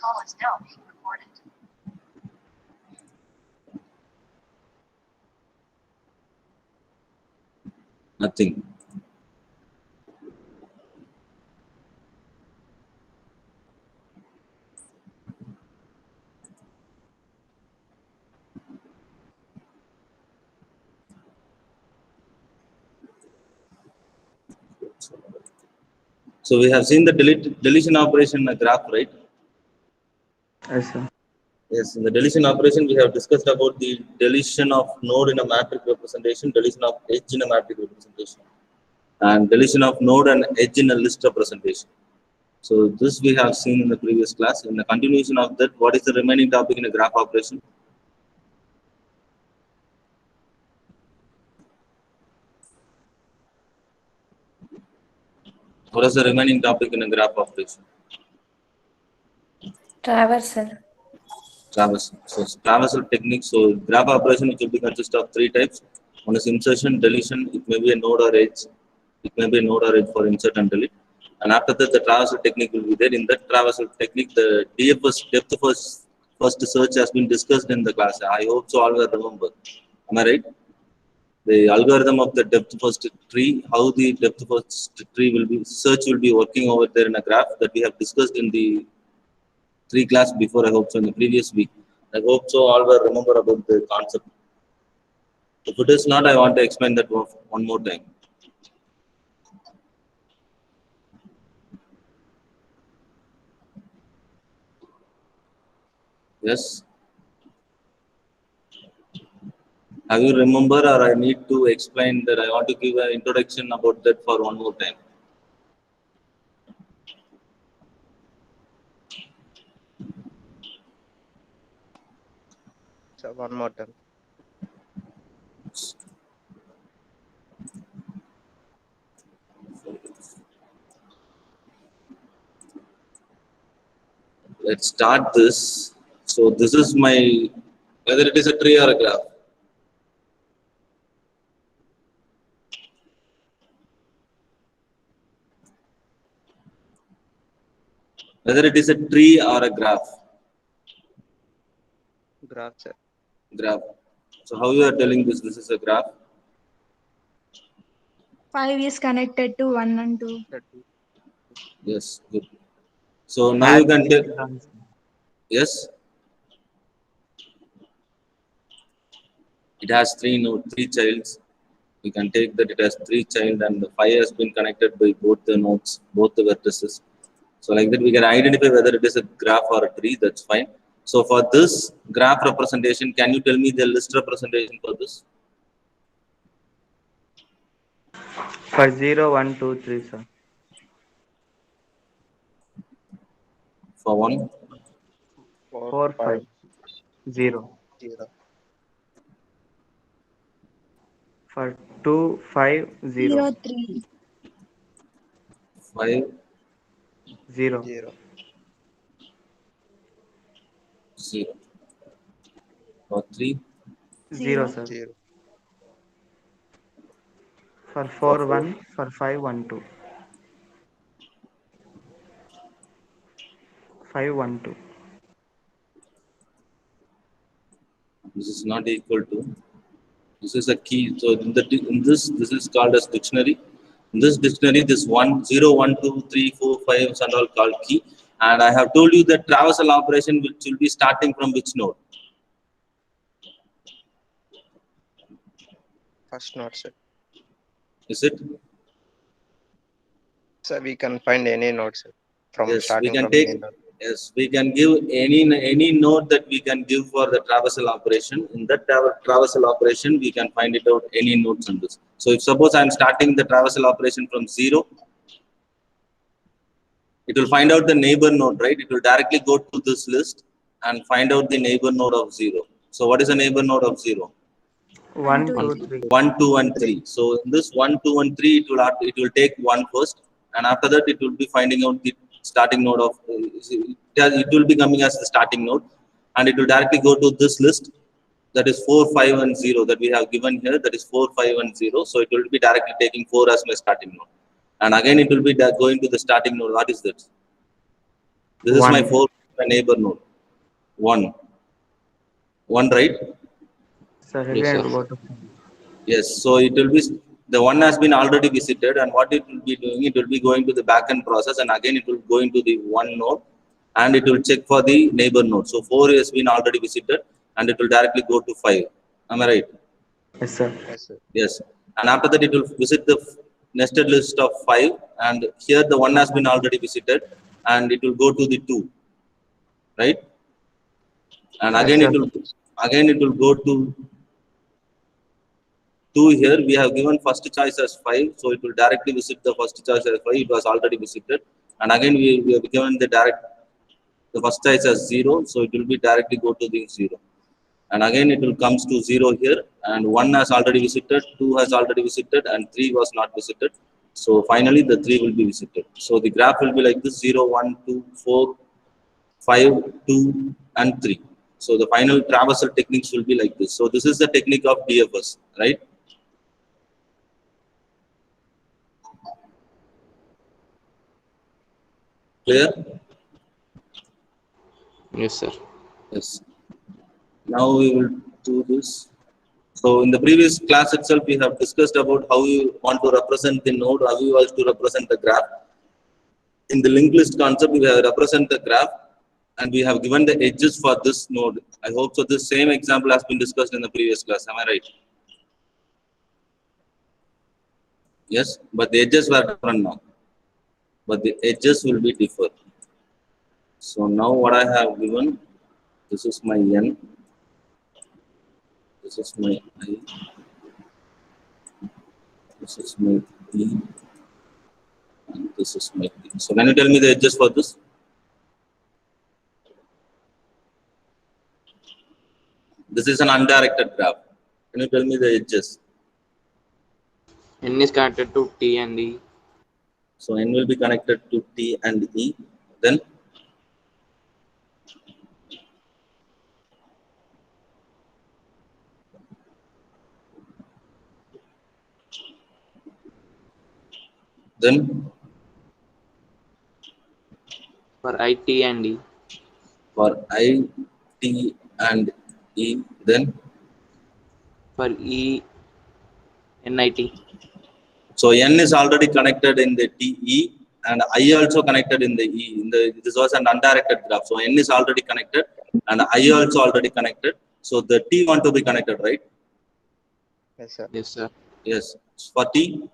call is now being recorded. Nothing. So we have seen the deletion operation in a graph, right? Yes, sir. Yes, in the deletion operation, we have discussed about the deletion of node in a matrix representation, deletion of edge in a matrix representation, and deletion of node and edge in a list representation. So this we have seen in the previous class. In the continuation of that, what is the remaining topic in a graph operation? What is the remaining topic in a graph operation? Traversal. Traversal. So traversal technique. So graph operation, which will be consist of three types. One is insertion, deletion. It may be a node or edge. It may be a node or edge for insert and delete. And after that, the traversal technique will be there. In that traversal technique, the DFS depth first search has been discussed in the class. I hope so all will remember. Am I right? The algorithm of the depth first tree, how the depth first tree will be search will be working over there in a graph that we have discussed in the three class before. I hope so in the previous week. I hope so all will remember about the concept. If it is not, I want to explain that one more time. Yes. Have you remember, or I need to explain that? I want to give an introduction about that for one more time. So one more time. Let's start this. So this is my, whether it is a tree or a graph. Whether it is a tree or a graph. Graph, sir. Graph. So how you are telling this? This is a graph. 5 is connected to 1 and 2. Yes, good. So now you can tell. Yes. It has three childs. We can take that it has three child and the 5 has been connected by both the nodes, both the vertices. So like that we can identify whether it is a graph or a tree. That's fine. So for this graph representation, can you tell me the list representation for this? For 0, 1, 2, 3, sir. For 1, 4, 5, 0. 0. For 2, 5, 0. 0, 3. 5, 0. 0. 0. For 3, 0, sir. 0. For 4, 1. For 5, 1, 2. 5, 1, 2. this is not equal to. This is a key. So in this is called as dictionary. In this dictionary, this 1, 0, 1, 2, 3, 4, 5 and all called key. And I have told you that traversal operation which will be starting from which node? First node, sir. Is it? So we can find any node, sir. From Yes, starting we can from take. any node. Yes, we can give any node that we can give for the traversal operation. In that traversal operation, we can find it out any nodes in this. So if suppose I am starting the traversal operation from 0, it will find out the neighbor node, right? It will directly go to this list and find out the neighbor node of 0. So what is the neighbor node of 0? 1, 2, 2, 3. 1, 2 and 3. So in this 1, 2 and 3, it will take 1 first, and after that it will be finding out the starting node of it will be coming as the starting node, and it will directly go to this list, that is 4, 5 and 0 that we have given here, that is 4, 5 and 0. So it will be directly taking 4 as my starting node, and again it will be going to the starting node. What is that? This is my 4 my neighbor node? 1. 1, right? Sir, Yes, again, sir. go to Yes. So it will be, the one has been already visited, and what it will be doing, it will be going to the backend process, and again it will go into the one node, and it will check for the neighbor node. So 4 has been already visited, and it will directly go to 5. Am I right? yes, sir. Yes, sir. Yes. And after that, it will visit the nested list of 5, and here the one has been already visited, and it will go to the 2, right? And Yes, again sir. it will go to 2 here. We have given first choice as 5, so it will directly visit the first choice as 5. It was already visited, and again we have given the first choice as 0, so it will be directly go to the 0. And again it will comes to 0 here, and 1 has already visited, 2 has already visited, and 3 was not visited. So finally the 3 will be visited. So the graph will be like this: 0, 1, 2, 4, 5, 2, and 3. So the final traversal techniques will be like this. So this is the technique of DFS, right? Clear? Yes, sir. Yes. Now we will do this. So in the previous class itself, we have discussed about how you want to represent the node, how you want to represent the graph. In the linked list concept, we have represent the graph, and we have given the edges for this node. I hope so. This same example has been discussed in the previous class. Am I right? Yes, but the edges were different now. But the edges will be different. So now what I have given, this is my n, this is my I, this is my e, and this is my p. So can you tell me the edges for this? This is an undirected graph. Can you tell me the edges? N is connected to T and E. So n will be connected to T and E. Then For I, T and E. for I, T and E, then For E, NIT. so n is already connected in the TE, and I also connected in the E. This was an undirected graph. So n is already connected, and I also already connected. So the T want to be connected, right? Yes, sir. Yes, sir. Yes. For T,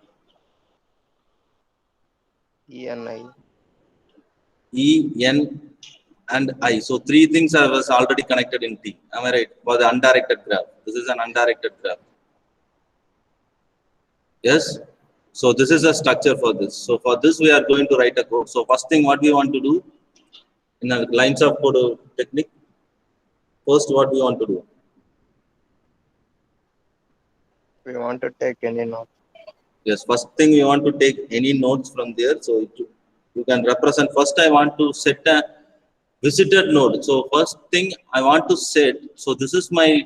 E and I. E, N, and I. So 3 things are was already connected in T. Am I right? For the undirected graph. This is an undirected graph. Yes. So this is a structure for this. So for this we are going to write a code. So first thing what we want to do in the lines of code technique. First, what we want to do? We want to take any node. Yes. First thing we want to take any nodes from there. So you can represent. First, I want to set a visited node. So first thing I want to set. So this is my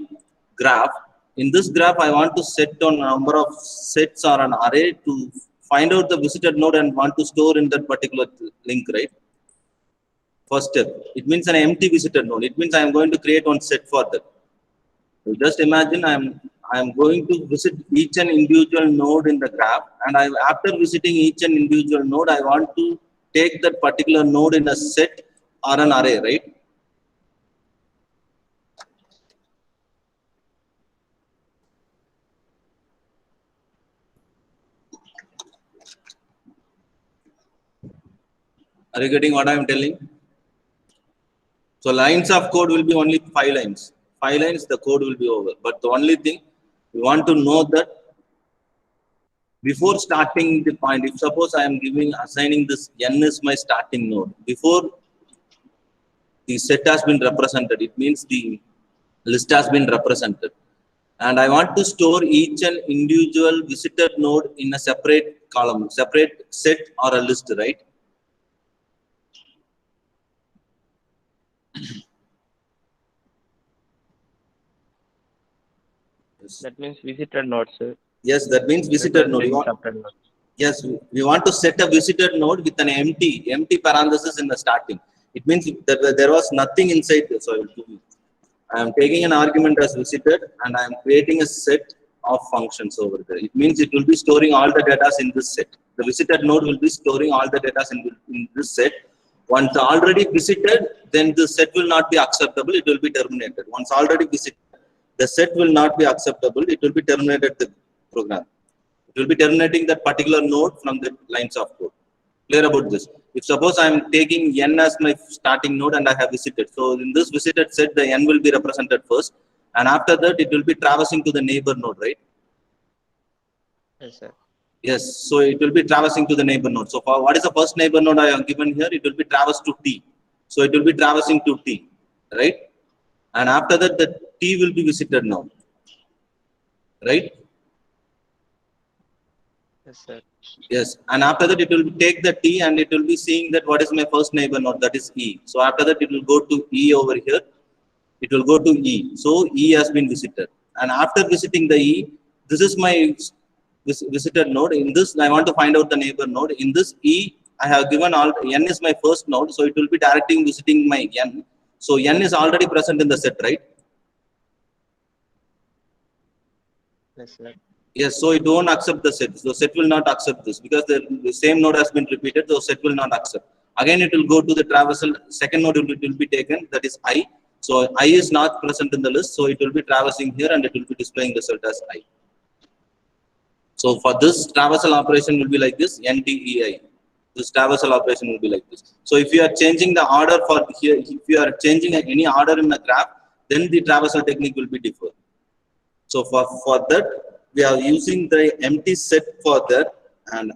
graph. In this graph, I want to set a number of sets or an array to find out the visited node and want to store in that particular link, right? First step. It means an empty visited node. It means I am going to create one set for that. So just imagine I am going to visit each and individual node in the graph, and after visiting each and individual node, I want to take that particular node in a set or an array, right? Are you getting what I am telling? So lines of code will be only 5 lines. 5 lines, the code will be over. But the only thing we want to know that before starting the point, if suppose I am assigning this n is my starting node, before the set has been represented, it means the list has been represented. And I want to store each and individual visited node in a separate column, separate set or a list, right? That means visited node, sir. Yes, that means visited node. Yes, we want to set a visited node with an empty parenthesis in the starting. It means that there was nothing inside the soil. I am taking an argument as visited and I am creating a set of functions over there. It means it will be storing all the data in this set. The visited node will be storing all the data in this set. Once already visited, then the set will not be acceptable. It will be terminated. Once already visited, the set will not be acceptable. It will be terminated the program. It will be terminating that particular node from the lines of code. Clear about this? If suppose I am taking n as my starting node and I have visited, so in this visited set the n will be represented first, and after that it will be traversing to the neighbor node, right? Yes, sir. Yes, so it will be traversing to the neighbor node. So for what is the first neighbor node I have given here? It will be traversed to t. So it will be traversing to t, right? And after that the t will be visited now, right? Yes, sir. Yes, and after that it will take the t and it will be seeing that what is my first neighbor node, that is e. So after that it will go to e over here. It will go to e. So e has been visited, and after visiting the e, this is my visited node. In this I want to find out the neighbor node. In this e I have given all n is my first node, so it will be directing visiting my n. So n is already present in the set, right? Yes, sir. Yes, so it won't accept the set. So set will not accept this because the same node has been repeated. So set will not accept. Again, it will go to the traversal. Second node it will be taken. That is I. So I is not present in the list. So it will be traversing here and it will be displaying the result as I. So for this traversal operation will be like this NTEI. This traversal operation will be like this. So if you are changing the order for here, if you are changing any order in the graph, then the traversal technique will be different. So for that, we are using the empty set for that, and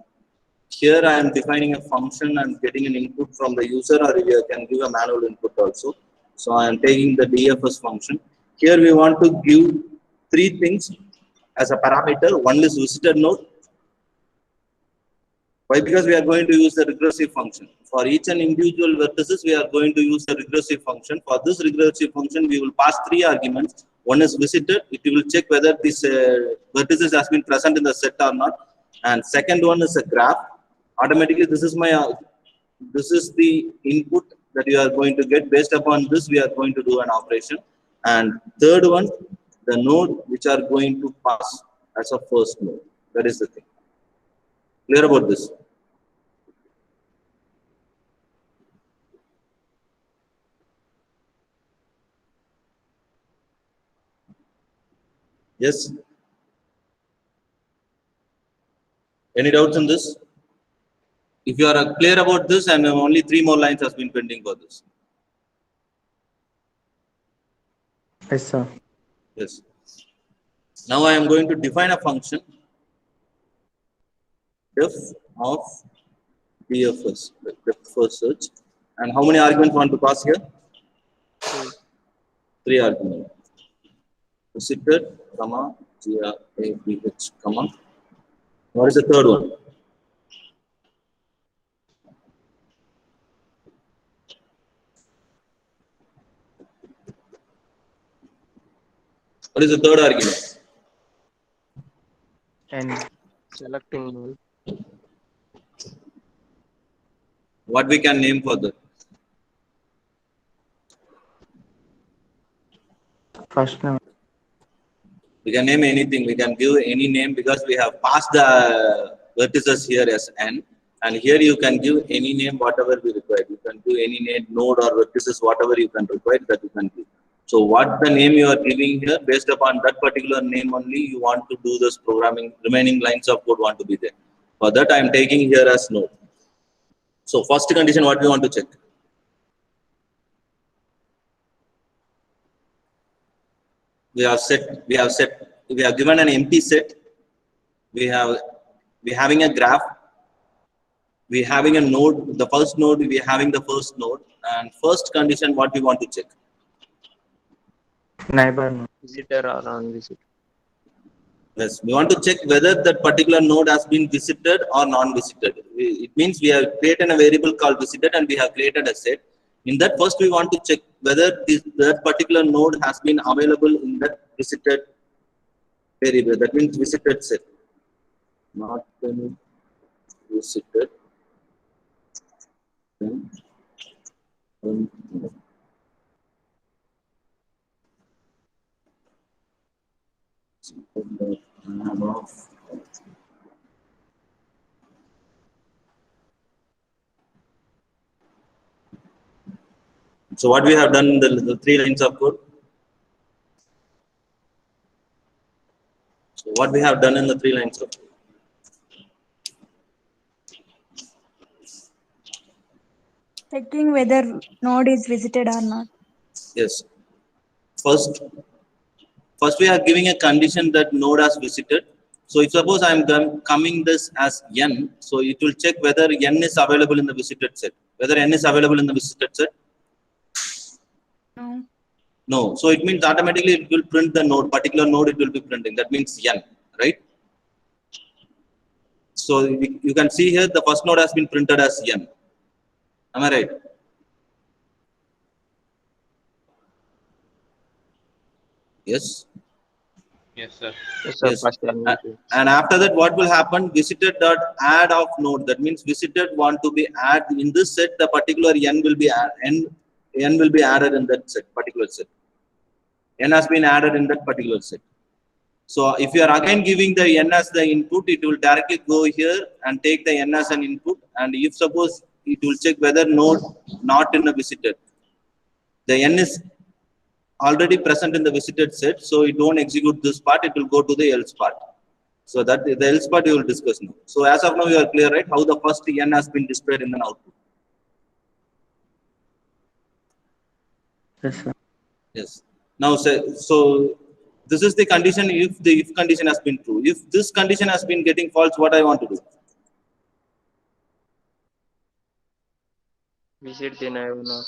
here I am defining a function and getting an input from the user, or you can give a manual input also. So I am taking the DFS function. Here we want to give three things as a parameter. One is visited node. Why? Because we are going to use the regressive function. For each and individual vertices, we are going to use the regressive function. For this regressive function, we will pass three arguments. One is visited. It will check whether this vertices has been present in the set or not. And second one is a graph. Automatically, this is the input that you are going to get. Based upon this, we are going to do an operation. And third one, the node which are going to pass as a first node. That is the thing. Clear about this? Yes. Any doubts on this? If you are clear about this, and only 3 more lines has been pending for this. Yes, sir. Yes. Now I am going to define a function def of DFS, depth first search. And how many arguments want to pass here? 3 arguments. Visited, comma, GRAPH, comma. What is the third one? What is the third argument? And Selecting node. What we can name for that? first name. We can name anything. We can give any name because we have passed the vertices here as n. And here you can give any name, whatever we require. You can give any name, node or vertices, whatever you can require, that you can give. So what the name you are giving here, based upon that particular name only, you want to do this programming. Remaining lines of code want to be there. For that, I am taking here as node. So first condition, what we want to check? We have given an empty set. We are having a graph. We are having a node. The first node, we are having the first node. And first condition, what we want to check? Neighbor node. Visitor or non-visitor. Yes, we want to check whether that particular node has been visited or non-visited. It means we have created a variable called visited and we have created a set. In that, first we want to check whether that particular node has been available in that visited variable. That means visited set. Not visited. So what we have done in the 3 lines of code. So what we have done in the 3 lines of code. Checking whether node is visited or not. Yes. First we are giving a condition that node has visited. So if suppose I am coming this as n, so it will check whether n is available in the visited set. Whether n is available in the visited set. No. No. So it means automatically it will print the node, particular node it will be printing. That means n, right? So you can see here the first node has been printed as n. Am I right? Yes. Yes, sir. Yes, sir. Yes. First one will be. And after that, what will happen? Visited dot add of node. That means visited want to be add in this set. The particular n will be n will be added in that set, particular set. N has been added in that particular set. So if you are again giving the n as the input, it will directly go here and take the n as an input. And if suppose it will check whether node not in the visited, the n is already present in the visited set, so it don't execute this part, it will go to the else part. So that the else part you will discuss now. So as of now you are clear, right, how the first n has been displayed in an output. Yes, sir. Yes. Now so this is the condition if the if condition has been true. If this condition has been getting false, what I want to do? Visit the neighbor node.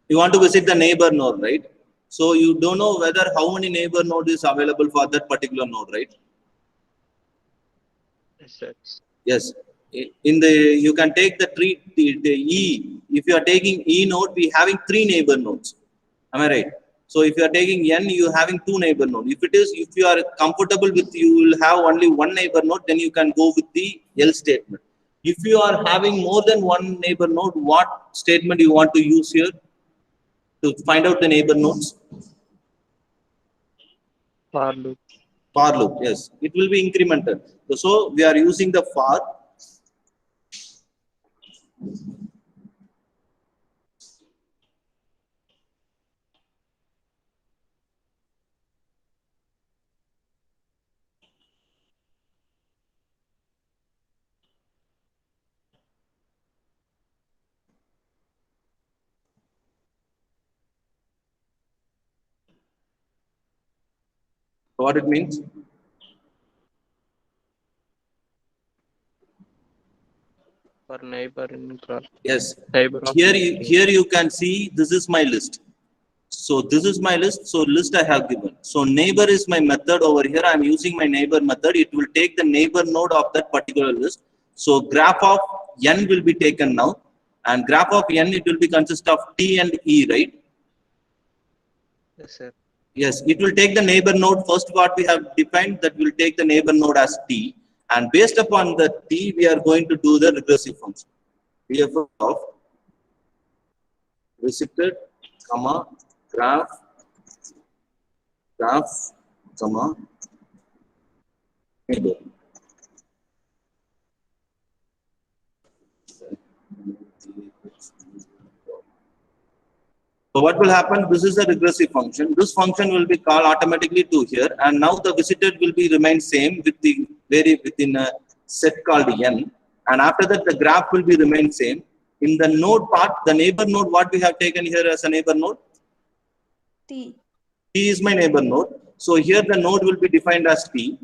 You want to visit the neighbor node, right? So you don't know whether how many neighbor node is available for that particular node, right? Yes, sir. Yes. In the you can take the tree the E. If you are taking E node, we having 3 neighbor nodes. Am I right? So if you are taking N, you are having 2 neighbor nodes. If you are comfortable with you will have only 1 neighbor node, then you can go with the else statement. If you are having more than 1 neighbor node, what statement you want to use here to find out the neighbor nodes? For loop. For loop, yes. It will be incremental. So we are using the for. What it means? For neighbor in cross. Yes. Neighbor of Here you can see this is my list. So this is my list. So list I have given. So neighbor is my method over here. I am using my neighbor method. It will take the neighbor node of that particular list. So graph of n will be taken now. And graph of n it will be consist of t and e, right? Yes, sir. Yes, it will take the neighbor node. First what we have defined that will take the neighbor node as t. And based upon the t, we are going to do the regressive function. Therefore of visited, comma, graph, comma, neighbor. So what will happen? This is a regressive function. This function will be called automatically to here, and now the visited will be remain same with the within a set called n. And after that, the graph will be remain same. In the node part, the neighbor node, what we have taken here as a neighbor node? T. T is my neighbor node. So here the node will be defined as T,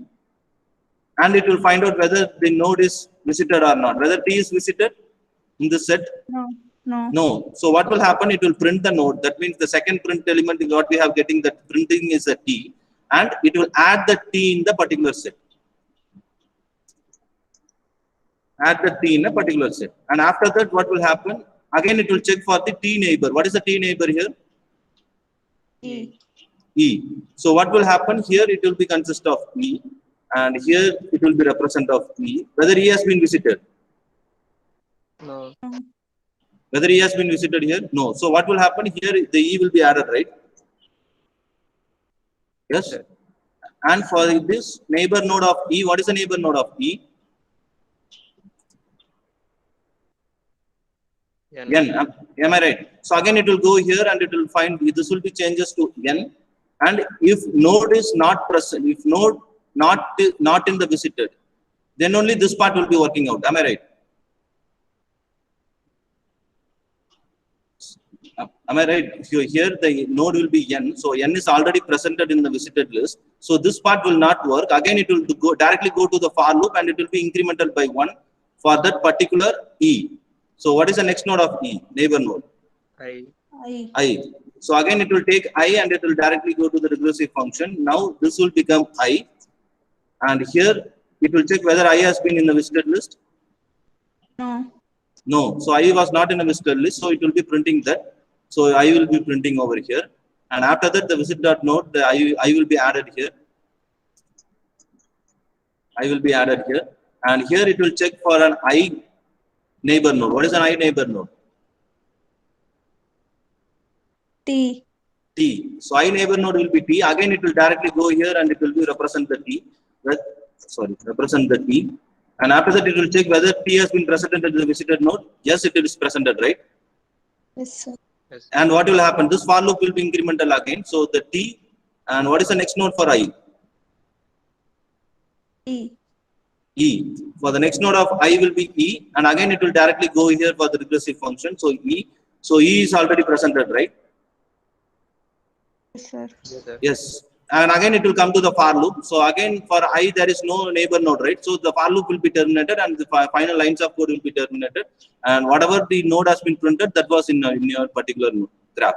and it will find out whether the node is visited or not. Whether T is visited in the set. No. No. No. So what will happen? It will print the node. That means the second print element is what we have getting, that printing is a T, and it will add the T in the particular set. Add the T in a particular set. And after that, what will happen? Again, it will check for the T neighbor. What is the T neighbor here? E. E. So what will happen here? It will be consist of E, and here it will be represent of E. Whether E has been visited. No. No. Whether E has been visited here? No. So what will happen here? The E will be added, right? Yes. Sir. And for this neighbor node of E, what is the neighbor node of E? N. N. Am I right? So again, it will go here and it will find this will be changes to N. And if node is not present, if node not in the visited, then only this part will be working out. Am I right? Am I right? If you here the node will be N, so N is already presented in the visited list. So this part will not work. Again, it will go directly go to the for loop and it will be incremental by 1 for that particular E. So what is the next node of E? Neighbor node. I. I. So again, it will take I and it will directly go to the regressive function. Now this will become I, and here it will check whether I has been in the visited list. No. No. So I was not in the visited list, so it will be printing that. So I will be printing over here, and after that the visit.node, the I will be added here. I will be added here, and here it will check for an I neighbor node. What is an I neighbor node? T. T. So I neighbor node will be T. Again, it will directly go here and it will be represent the T. Represent the T. And after that, it will check whether T has been presented in the visited node. Yes, it is presented, right? Yes, sir. Yes. And what will happen? This for loop will be incremental again. So the T. And what is the next node for I? E. E. For the next node of I will be E. And again, it will directly go here for the regressive function. So E. So E is already presented, right? Yes, sir. Yes, sir. Yes. And again it will come to the for loop. So again for I there is no neighbor node, right? So the for loop will be terminated and the final lines of code will be terminated. And whatever the node has been printed, that was in your particular graph.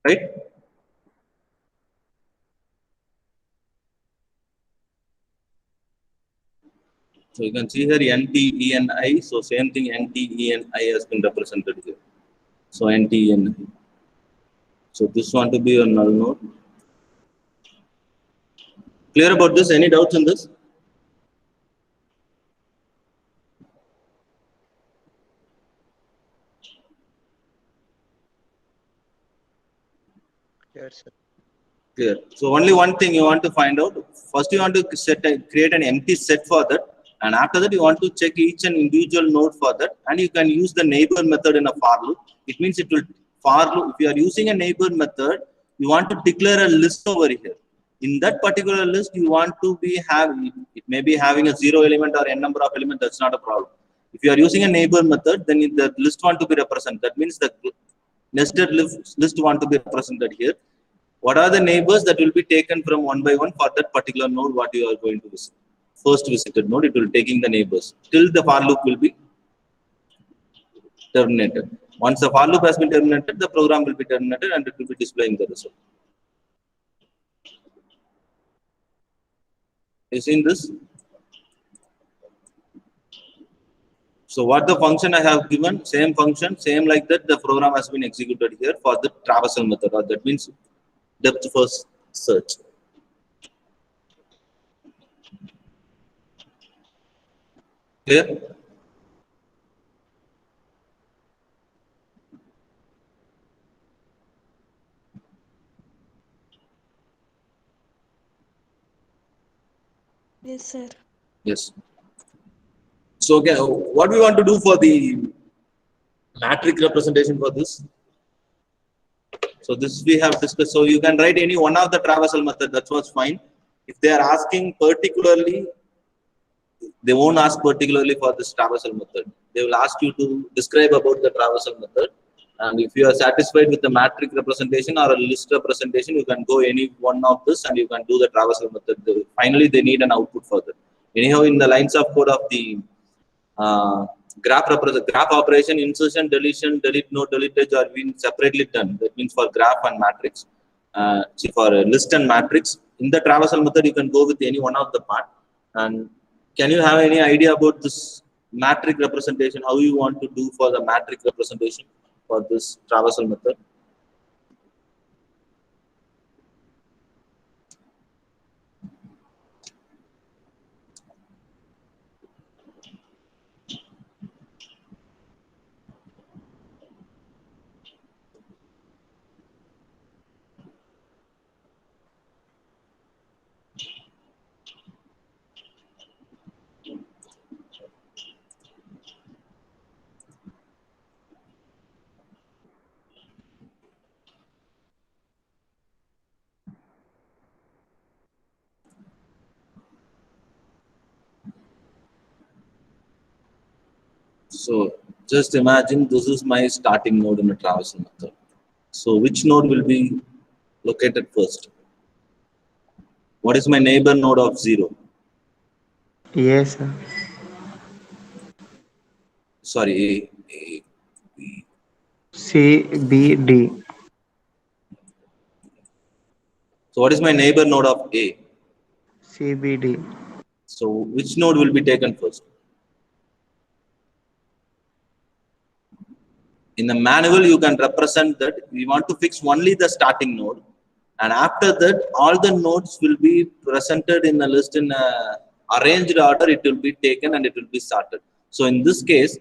Right? So you can see here NT, E and I. So same thing NT, E and I has been represented here. So NT, E and I. So this one to be a null node. Clear about this? Any doubts in this? Yes, sir. Clear. So only one thing you want to find out. First, you want to create an empty set for that, and after that, you want to check each and individual node for that, and you can use the neighbor method in a for loop. It means it will for loop. If you are using a neighbor method, you want to declare a list over here. In that particular list, you want to be it may be having a 0 element or n number of elements. That's not a problem. If you are using a neighbor method, then the list want to be represented. That means the nested list want to be represented here. What are the neighbors that will be taken from one by one for that particular node what you are going to visit? First visited node, it will taking the neighbors till the for loop will be terminated. Once the for loop has been terminated, the program will be terminated and it will be displaying the result. You seen this? So what the function I have given, same function, same like that, the program has been executed here for the traversal method, or that means depth first search. Clear? Yes, sir. Yes. So okay, what we want to do for the matrix representation for this? So this we have discussed. So you can write any one of the traversal method. That was fine. If they are asking particularly, they won't ask particularly for this traversal method. They will ask you to describe about the traversal method. And if you are satisfied with the matrix representation or a list representation, you can go any one of this and you can do the traversal method. Finally, they need an output for that. Anyhow, in the lines of code of the graph operation, insertion, deletion, delete node, delete are being separately done. That means for graph and matrix. See, for list and matrix, in the traversal method, you can go with any one of the part. And can you have any idea about this matrix representation? How you want to do for the matrix representation for this traversal method? So just imagine this is my starting node in a traversal method. So which node will be located first? What is my neighbor node of 0? Yes, sir. Sorry, C, B, D. so what is my neighbor node of A? C, B, D. So which node will be taken first? In the manual, you can represent that we want to fix only the starting node, and after that, all the nodes will be presented in a list in a arranged order. It will be taken and it will be sorted. So in this case,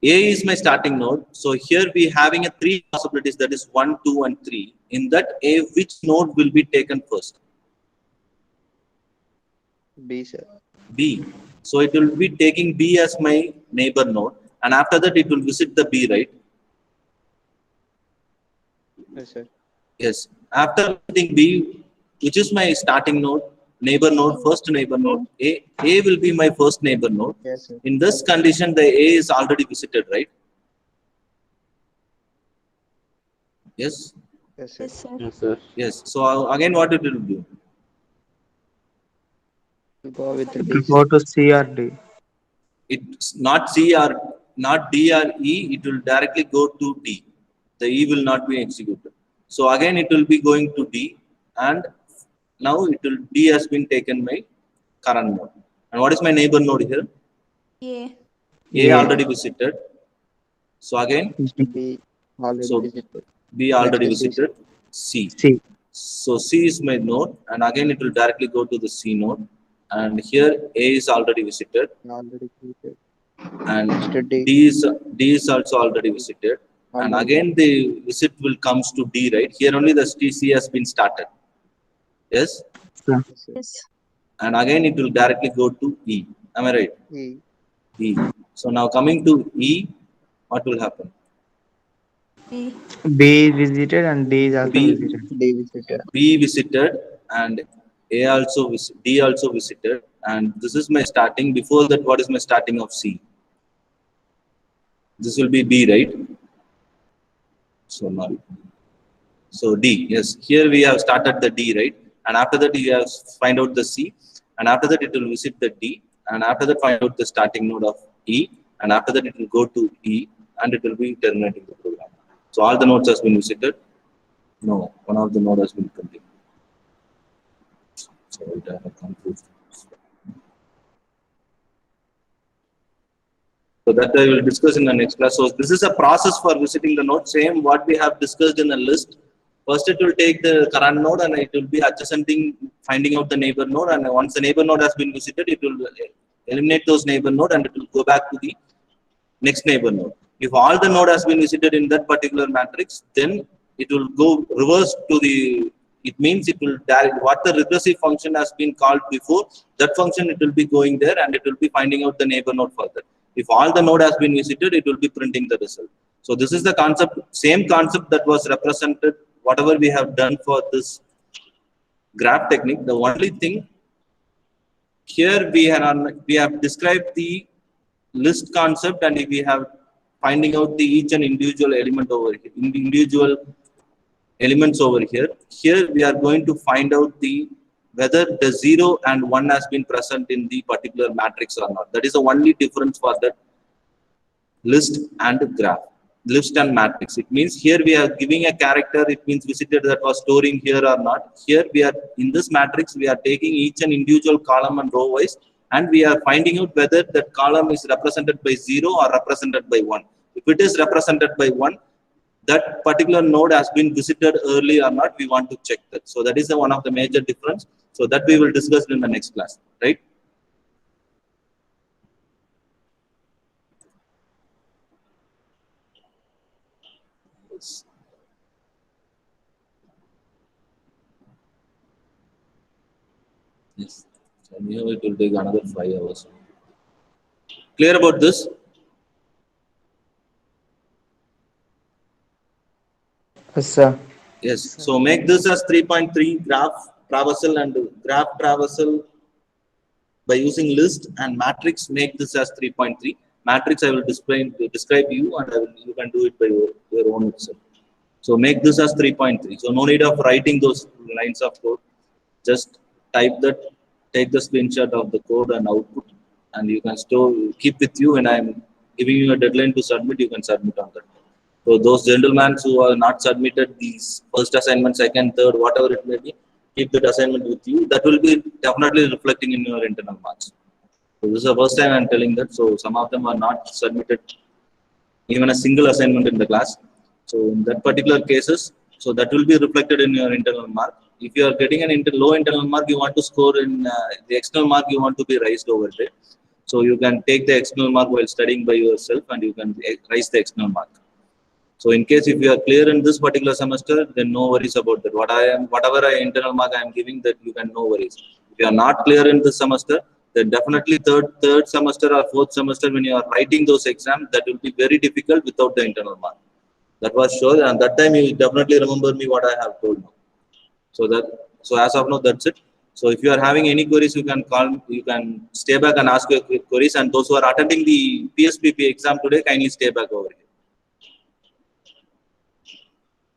A is my starting node. So here we having a 3 possibilities, that is 1, 2, and 3. In that A, which node will be taken first? B, sir. B. So it will be taking B as my neighbor node, and after that it will visit the B, right? Yes, sir. Yes. After visiting B, which is my starting node, neighbor node, first neighbor node, A will be my first neighbor node. Yes, sir. In this condition, the A is already visited, right? Yes. Yes, sir. Yes, sir. Yes, sir. Yes. So again, what it will do? Go with It D, will sir. go to C or D. It's not C or not D or E. It will directly go to D. The E will not be executed. So again, it will be going to D, and now it will D has been taken by current node. And what is my neighbor node here? A. A A. already visited. So again, B already so visited. B already Next is visited C. C. So C is my node, and again it will directly go to the C node. And here A is already visited, C already visited. and Next D D is also already visited. And already again the visit will comes to D, right? Here only the C has been started. Yes, Sir. visited. Yes, sir. Yes. and again it will directly go to E. Am I right? E E. So now coming to E, what will happen? B. B is visited and D is also B visited. D visited. B visited, and A also D also visited, and this is my starting. Before that, what is my starting of C? This will be B, right? So now, so D, yes. Here we have started the D, right? And after that, you have find out the C, and after that, it will visit the D, and after that, find out the starting node of E, and after that, it will go to E, and it will be terminating the program. So all the nodes has been visited. No, one of the node has been completed. So it have confused. So that I will discuss in the next class. So this is a process for visiting the node. Same what we have discussed in the list. First it will take the current node and it will be adjacenting, finding out the neighbor node. And once the neighbor node has been visited, it will eliminate those neighbor node and it will go back to the next neighbor node. If all the node has been visited in that particular matrix, then it will go reverse to the, it means it will what the recursive function has been called before, that function it will be going there and it will be finding out the neighbor node further. If all the node has been visited, it will be printing the result. So this is the concept, same concept that was represented, whatever we have done for this graph technique. The only thing here we have described the list concept and we have finding out the each and individual element over here, individual elements over here. Here we are going to find out the whether the 0 and 1 has been present in the particular matrix or not. That is the only difference for that list and graph, list and matrix. It means here we are giving a character, it means visited that was storing here or not. Here we are in this matrix, we are taking each and individual column and row wise and we are finding out whether that column is represented by 0 or represented by 1. If it is represented by 1, that particular node has been visited early or not, we want to check that. So that is the one of the major difference. So that we will discuss in the next class, right? Yes. Yes. So anyhow, it will take another 5 hours. Clear about this? Yes, sir. Yes. So make this as 3.3 graph traversal and graph traversal by using list and matrix. Make this as 3.3 matrix I will describe you, and you can do it by your own itself. So make this as 3.3. So no need of writing those lines of code. Just type that, take the screenshot of the code and output, and you can keep with you. When I'm giving you a deadline to submit, you can submit on that. So those gentlemen who are not submitted these first assignment, second, third, whatever it may be, keep that assignment with you. That will be definitely reflecting in your internal marks. So this is the first time I'm telling that. So some of them are not submitted even a single assignment in the class. So in that particular cases, so that will be reflected in your internal mark. If you are getting an low internal mark, you want to score in the external mark, you want to be raised over there. So you can take the external mark while studying by yourself, and you can raise the external mark. So in case if you are clear in this particular semester, then no worries about that. Whatever internal mark I am giving, that you can no worries. If you are not clear in this semester, then definitely third semester or fourth semester, when you are writing those exams, that will be very difficult without the internal mark. That was sure, and that time you definitely remember me what I have told you. So as of now, that's it. So if you are having any queries, you can call. You can stay back and ask your queries. And those who are attending the PSPP exam today, kindly stay back over here.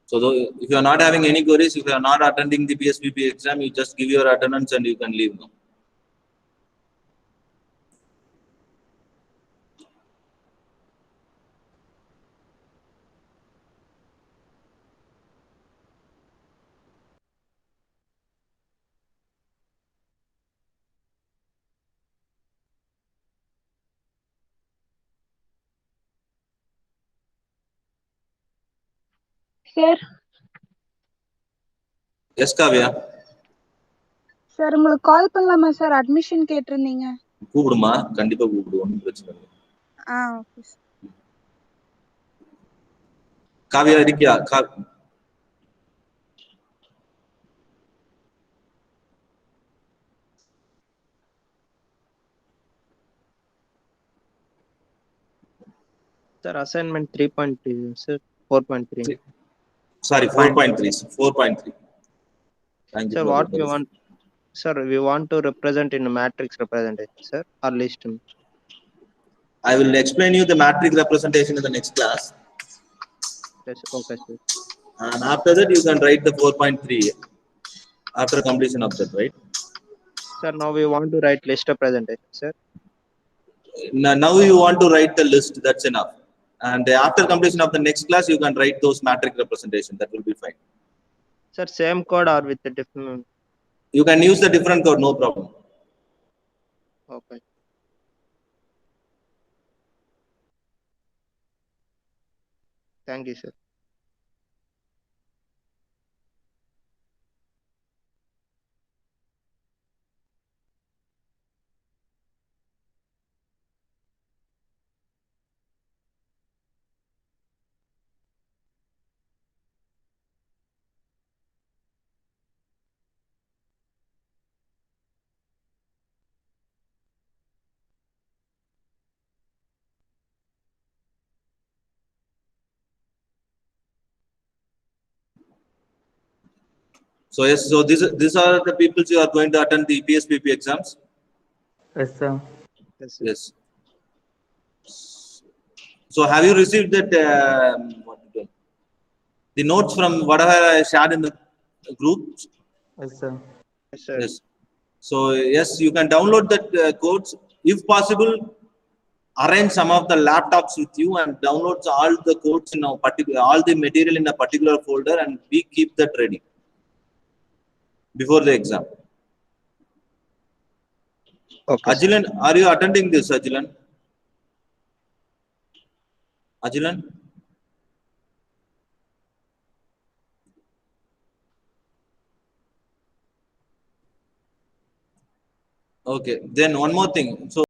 So if you are not having any queries, if you are not attending the PSPP exam, you just give your attendance and you can leave now. Sir, Yes, Kavya. sir, உங்களுக்கு கால் பண்ணலாமா sir? Admission கேட்டிருந்தீங்க. கூப்பிடுமா, கண்டிப்பா கூப்பிடு, ஒன்றும் பிரச்சனை இல்லை. Okay sir. Kavya இருக்கியா? Sir, assignment 3.2, sir, 4.3. Sorry, 4.3. 4.3. Thank you Sir, for what the we want, sir, we want to represent in a matrix representation, sir, or list. I will explain you the matrix representation in the next class. Yes, okay, sir. And after that, you can write the 4.3 after completion of that, right? Sir, now we want to write list representation, sir. Now you want to write the list, that's enough. And after completion of the next class, you can write those matrix representation. That will be fine. Sir, same code or with the different? You can use the different code, no problem. Okay. Thank you, sir. So yes, so these are the people who are going to attend the PSPP exams. Yes, sir. Yes, sir. Yes. So have you received that the notes from whatever I shared in the group? Yes, sir. Yes, sir. Yes. So yes, you can download that codes. If possible, arrange some of the laptops with you and download all the codes in a particular, all the material in a particular folder, and we keep that ready before the exam. Okay, sir. Ajilan, are you attending this, Ajilan? Ajilan? Okay, then one more thing. So